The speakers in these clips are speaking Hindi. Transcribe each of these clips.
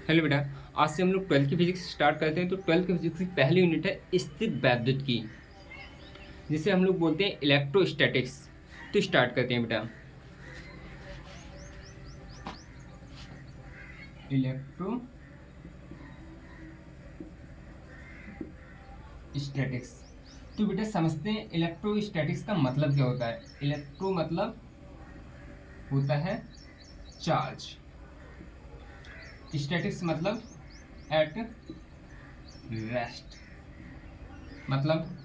हेलो बेटा, आज से हम लोग ट्वेल्थ की फिजिक्स स्टार्ट करते हैं। तो ट्वेल्थ की फिजिक्स की पहली यूनिट है स्थिर वैद्युत की, जिसे हम लोग बोलते हैं इलेक्ट्रोस्टैटिक्स। तो स्टार्ट करते हैं बेटा। इलेक्ट्रोस्टैटिक्स। तो बेटा समझते हैं इलेक्ट्रोस्टैटिक्स का मतलब क्या होता है। इलेक्ट्रो मतलब होता है चार्ज, स्टैटिक्स मतलब एट रेस्ट, मतलब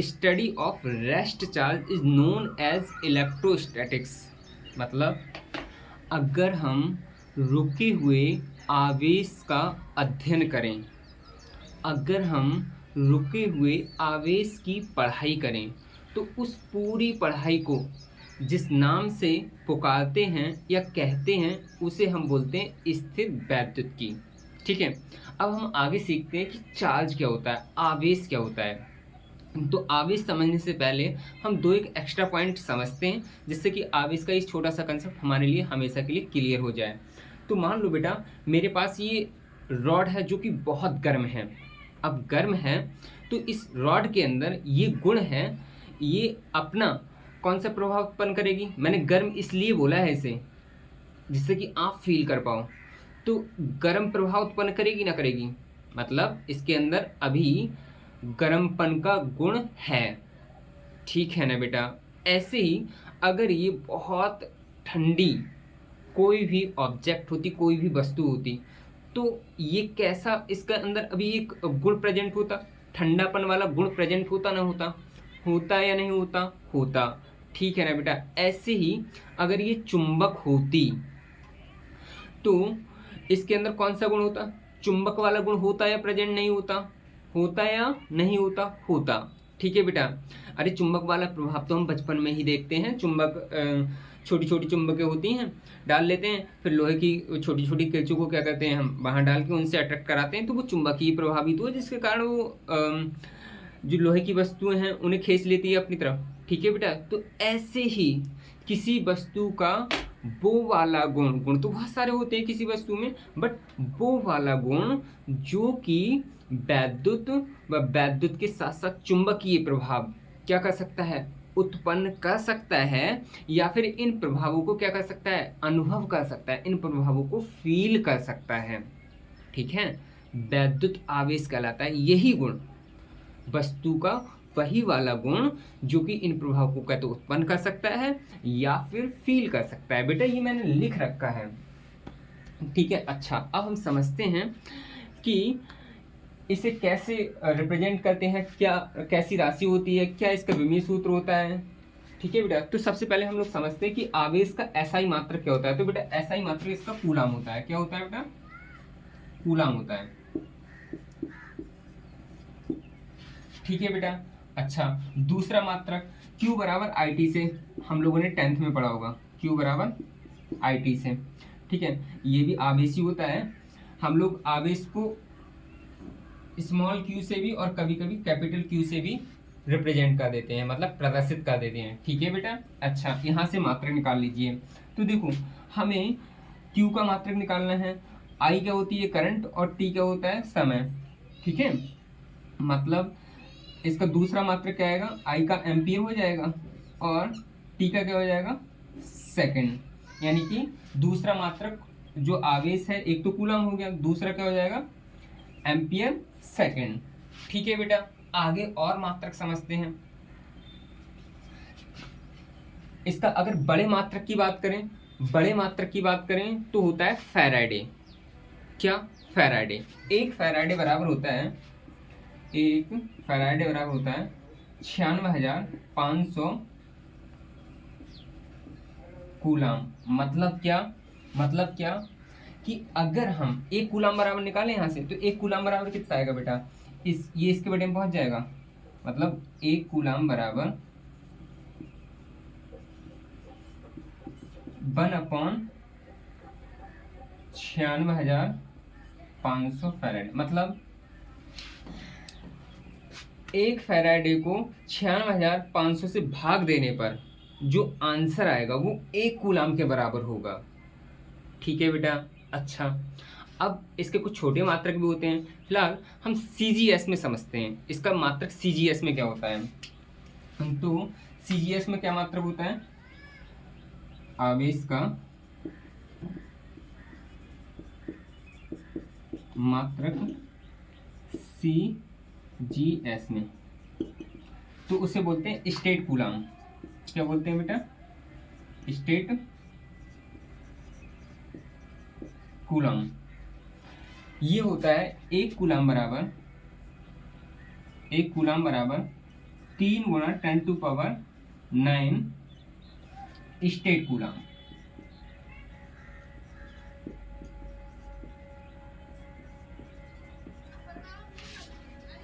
study of rest charge is known as electrostatics. मतलब अगर हम रुके हुए आवेश का अध्ययन करें, अगर हम रुके हुए आवेश की पढ़ाई करें, तो उस पूरी पढ़ाई को जिस नाम से पुकारते हैं या कहते हैं, उसे हम बोलते हैं स्थिर वैद्युत की। ठीक है, अब हम आगे सीखते हैं कि चार्ज क्या होता है, आवेश क्या होता है। तो आवेश समझने से पहले हम दो एक एक्स्ट्रा पॉइंट समझते हैं, जिससे कि आवेश का एक छोटा सा कंसेप्ट हमारे लिए हमेशा के लिए क्लियर हो जाए। तो मान लो बेटा, मेरे पास ये रॉड है जो कि बहुत गर्म है। अब गर्म है तो इस रॉड के अंदर ये गुण है, ये अपना कौन सा प्रभाव उत्पन्न करेगी। मैंने गर्म इसलिए बोला है इसे, जिससे कि आप फील कर पाओ। तो गर्म प्रभाव उत्पन्न करेगी ना करेगी, मतलब इसके अंदर अभी गर्मपन का गुण है। ठीक है ना बेटा। ऐसे ही अगर ये बहुत ठंडी कोई भी ऑब्जेक्ट होती, कोई भी वस्तु होती, तो ये कैसा इसके अंदर अभी एक गुण प्रेजेंट होता, ठंडापन वाला गुण प्रेजेंट होता ना होता, होता या नहीं होता, होता। ठीक है ना बेटा। ऐसे ही अगर ये चुंबक होती, तो इसके अंदर कौन सा गुण होता, चुंबक वाला गुण होता या प्रेजेंट नहीं होता, होता या नहीं होता, होता। ठीक है बेटा। अरे चुंबक वाला प्रभाव तो हम बचपन में ही देखते हैं। चुंबक छोटी छोटी चुंबकें होती हैं, डाल लेते हैं, फिर लोहे की छोटी छोटी केंचुओं को क्या करते हैं हम बाहर डाल के उनसे अट्रैक्ट कराते हैं, तो वो चुंबकीय प्रभावित हुआ, जिसके कारण वो जो लोहे की वस्तुएं हैं उन्हें खींच लेती है अपनी तरफ। ठीक है बेटा। तो ऐसे ही किसी वस्तु का वो वाला गुण, गुण तो बहुत सारे होते हैं किसी वस्तु में, बट वो वाला गुण जो कि वैद्युत व वैद्युत के साथ साथ चुंबकीय प्रभाव क्या कर सकता है, उत्पन्न कर सकता है, या फिर इन प्रभावों को क्या कर सकता है, अनुभव कर सकता है, इन प्रभावों को फील कर सकता है। ठीक है, वैद्युत आवेश कहलाता है यही गुण, वस्तु का वही वाला गुण जो कि इन प्रभाव को कहते उत्पन्न कर सकता है या फिर फील कर सकता है। बेटा ये मैंने लिख रखा है। ठीक है। अच्छा, अब हम समझते हैं कि इसे कैसे रिप्रेजेंट करते हैं, क्या कैसी राशि होती है, क्या इसका विमीय सूत्र होता है। ठीक है बेटा। तो सबसे पहले हम लोग समझते हैं कि आवेश का एसआई मात्रक क्या होता है। तो बेटा एसआई मात्रक इसका कूलाम होता है। क्या होता है बेटा, कूलाम होता है। ठीक है बेटा। अच्छा, दूसरा मात्रक Q बराबर आई टी से हम लोगों ने 10th में पढ़ा होगा, Q बराबर आई टी से। ठीक है, ये भी आवेश ही होता है। हम लोग आवेश को स्मॉल q से भी और कभी कभी कैपिटल Q से भी रिप्रेजेंट कर देते हैं, मतलब प्रदर्शित कर देते हैं। ठीक है बेटा। अच्छा, यहाँ से मात्रक निकाल लीजिए। तो देखो, हमें Q का मात्रक निकालना है। I क्या होती है, करंट, और T क्या होता है, समय। ठीक है, मतलब इसका दूसरा मात्रक क्या आएगा, I का एम्पियर हो जाएगा और T का क्या हो जाएगा, सेकंड। यानी कि दूसरा मात्रक जो आवेश है, एक तो कूलम हो गया, दूसरा क्या हो जाएगा, एम्पियर सेकंड। ठीक है बेटा। आगे और मात्रक समझते हैं। इसका अगर बड़े मात्रक की बात करें, बड़े मात्रक की बात करें तो होता है फैराडे। क्या, फैराडे। एक फैराडे बराबर होता है, एक फैराडे बराबर होता है 96,500 कूलम। मतलब क्या, मतलब क्या कि अगर हम एक कूलम बराबर निकालें यहाँ से, तो एक कूलम बराबर कितना आएगा बेटा, इस ये इसके बटे में पहुंच जाएगा। मतलब एक कूलम बराबर 1/96,500 फैराडे। मतलब एक फैराडे को 96,500 से भाग देने पर जो आंसर आएगा वो एक कूलम के बराबर होगा। ठीक है बेटा। अच्छा, अब इसके कुछ छोटे मात्रक भी होते हैं। फिलहाल हम CGS में समझते हैं इसका मात्रक। CGS में क्या होता है? तो CGS में क्या मात्रक होता है? आवेश का मात्रक CGS में, तो उसे बोलते हैं स्टेट कूलाम। क्या बोलते हैं बेटा? State coulomb. ये होता है एक कूलाम बराबर 3 × 10⁹ स्टेट कूलाम।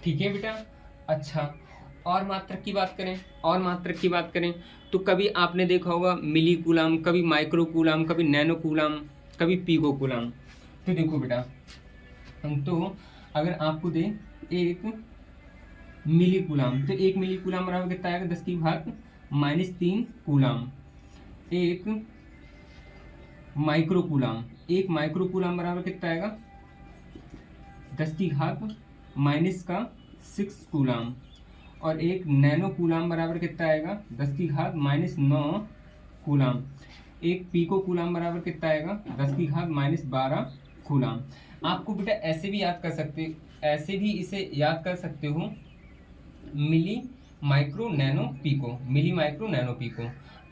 ठीक है बेटा। अच्छा, और मात्रक की बात करें तो कभी आपने देखा होगा मिली कूलाम, कभी माइक्रो कूलाम, कभी नैनो कूलाम, कभी पीको कूलाम। तो देखो बेटा, तो अगर आपको दे एक मिली कूलाम, तो एक मिली कूलाम बराबर कितना आएगा? 10⁻³ कूलाम। एक माइक्रो कूलाम बराबर कितना आएगा? 10⁻⁻6 कूलाम। और एक नैनो कूलाम बराबर कितना आएगा? 10⁻⁹ कूलाम। एक पीको कूलाम बराबर कितना आएगा? 10⁻12 कूलाम। आपको बेटा ऐसे भी इसे याद कर सकते हो, मिली माइक्रो नैनो पीको।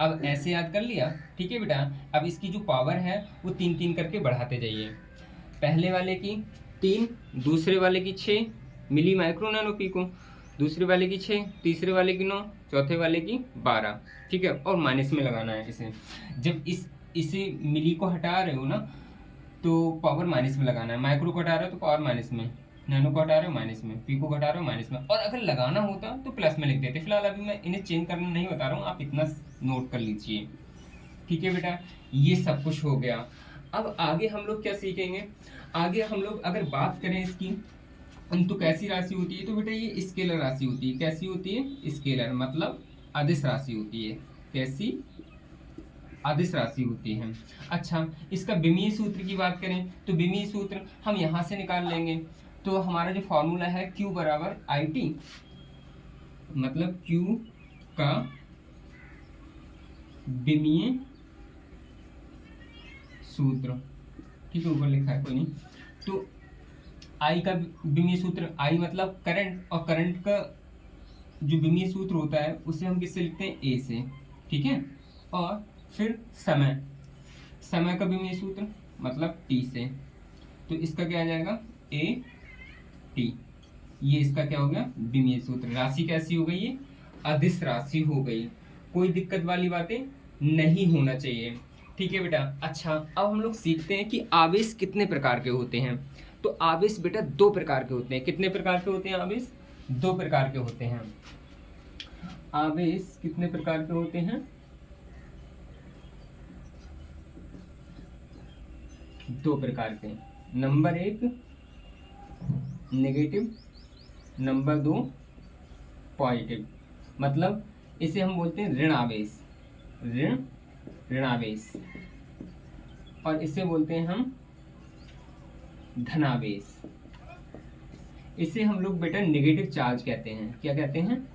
अब ऐसे याद कर लिया, ठीक है बेटा। अब इसकी जो पावर है वो 3 करके बढ़ाते जाइए। पहले वाले की 3, दूसरे वाले की 6 मिली माइक्रो नैनो पीको, दूसरे वाले की 6, तीसरे वाले की 9, चौथे वाले की 12। ठीक है, और माइनस में लगाना है इसे। जब इसे मिली को हटा रहे हो ना, तो पावर माइनस में लगाना है। माइक्रो को हटा रहे हो तो पावर माइनस में, नैनो को हटा रहे हो माइनस में, पीको को हटा रहे हो माइनस में, और अगर लगाना होता तो प्लस में लिख देते। फिलहाल अभी मैं इन्हें चेंज करना नहीं बता रहा हूँ, आप इतना नोट कर लीजिए। ठीक है बेटा, ये सब कुछ हो गया। अब आगे हम लोग क्या सीखेंगे? आगे हम लोग अगर बात करें इसकी, तो कैसी राशि होती है? तो बेटा ये स्केलर राशि होती है। कैसी होती है? स्केलर मतलब अदिश राशि होती है। कैसी? अदिश राशि होती है। अच्छा, इसका विमीय सूत्र की बात करें तो विमीय सूत्र हम यहाँ से निकाल लेंगे। तो हमारा जो फॉर्मूला है Q बराबर IT, मतलब Q का विमीय सूत्र। ठीक है, ऊपर लिखा है, कोई नहीं। तो I का विमीय सूत्र, I मतलब करंट, और करंट का जो विमीय सूत्र होता है उसे हम किससे लिखते हैं? A से। ठीक है, और फिर समय का विमीय सूत्र मतलब T से। तो इसका क्या आ जाएगा? AT। ये इसका क्या हो गया? विमीय सूत्र। राशि कैसी हो गई? ये अदिश राशि हो गई। कोई दिक्कत वाली बातें नहीं होना चाहिए। ठीक है बेटा। अच्छा, अब हम लोग सीखते हैं कि आवेश कितने प्रकार के होते हैं। तो आवेश बेटा 2 प्रकार के होते हैं। कितने प्रकार के होते हैं आवेश? 2 प्रकार के होते हैं। आवेश कितने प्रकार के होते हैं? 2 प्रकार के। Number 1 negative, number 2 positive. मतलब इसे हम बोलते हैं ऋण आवेश, ऋणावेश, और इसे बोलते हैं हम धनावेश। इसे हम लोग बेटा नेगेटिव चार्ज कहते हैं। क्या कहते हैं?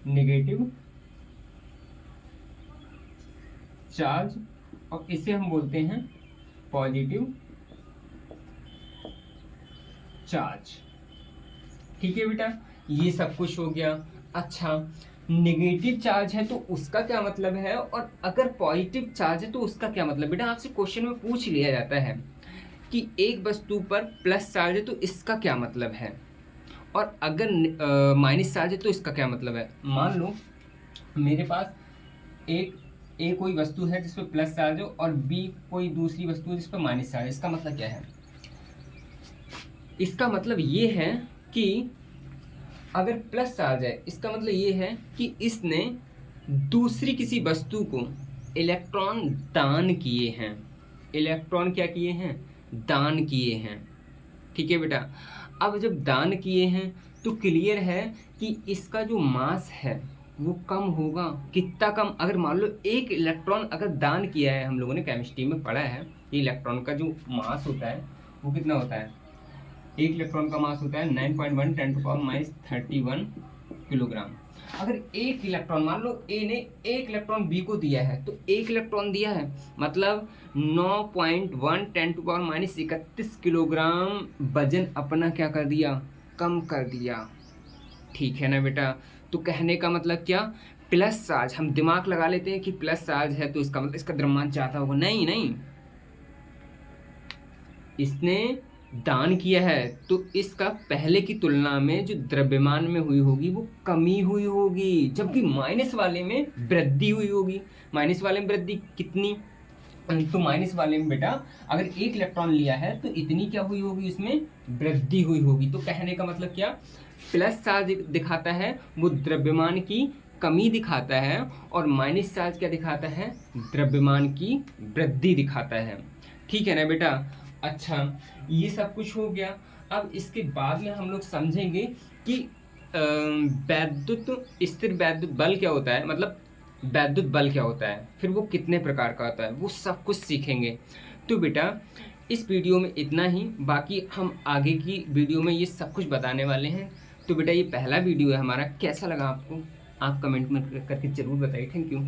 नेगेटिव चार्ज, और इसे हम बोलते हैं पॉजिटिव चार्ज। ठीक है बेटा, ये सब कुछ हो गया। अच्छा, नेगेटिव चार्ज है तो उसका क्या मतलब है, और अगर पॉजिटिव चार्ज है तो उसका क्या मतलब? बेटा आपसे क्वेश्चन में पूछ लिया जाता है कि एक वस्तु पर प्लस चार्ज है तो इसका क्या मतलब है, और अगर माइनस चार्ज है तो इसका क्या मतलब है। मान लो मेरे पास ए कोई वस्तु है जिस पर प्लस चार्ज है, और बी कोई दूसरी वस्तु है जिस पर माइनस चार्ज है। इसका मतलब क्या है? इसका मतलब ये है कि अगर प्लस चार्ज है, इसका मतलब ये है कि इसने दूसरी किसी वस्तु को इलेक्ट्रॉन दान किए हैं। इलेक्ट्रॉन क्या किए हैं? दान किए हैं। ठीक है बेटा, अब जब दान किए हैं तो क्लियर है कि इसका जो मास है वो कम होगा। कितना कम? अगर मान लो एक इलेक्ट्रॉन अगर दान किया है, हम लोगों ने केमिस्ट्री में पढ़ा है कि इलेक्ट्रॉन का जो मास होता है वो कितना होता है, एक इलेक्ट्रॉन का मास होता है 9.1 10⁻31 किलोग्राम। अगर एक इलेक्ट्रॉन, मान लो ए ने एक इलेक्ट्रॉन बी को दिया है, तो एक इलेक्ट्रॉन दिया है मतलब 9.1 10⁻31 किलोग्राम वजन अपना क्या कर दिया, कम कर दिया। ठीक है ना बेटा? तो कहने का मतलब क्या, प्लस चार्ज, हम दिमाग लगा लेते हैं कि प्लस चार्ज है तो इसका मतलब इसका द्रव्यमान ज्यादा होगा। नहीं नहीं, इसने दान किया है तो इसका पहले की तुलना में जो द्रव्यमान में हुई होगी वो कमी हुई होगी, जबकि माइनस वाले में वृद्धि हुई होगी। माइनस वाले में वृद्धि कितनी, तो माइनस वाले में बेटा अगर एक इलेक्ट्रॉन लिया है तो इतनी क्या हुई होगी, उसमें वृद्धि हुई होगी। तो कहने का मतलब क्या, प्लस चार्ज दिखाता है वो द्रव्यमान की कमी दिखाता है, और माइनस चार्ज क्या दिखाता है, द्रव्यमान की वृद्धि दिखाता है। ठीक है ना बेटा? अच्छा, ये सब कुछ हो गया। अब इसके बाद में हम लोग समझेंगे कि वैद्युत स्थिर वैद्युत बल क्या होता है, मतलब वैद्युत बल क्या होता है, फिर वो कितने प्रकार का होता है, वो सब कुछ सीखेंगे। तो बेटा इस वीडियो में इतना ही, बाकी हम आगे की वीडियो में ये सब कुछ बताने वाले हैं। तो बेटा ये पहला वीडियो है हमारा, कैसा लगा आपको, आप कमेंट में करके ज़रूर बताइए। Thank you.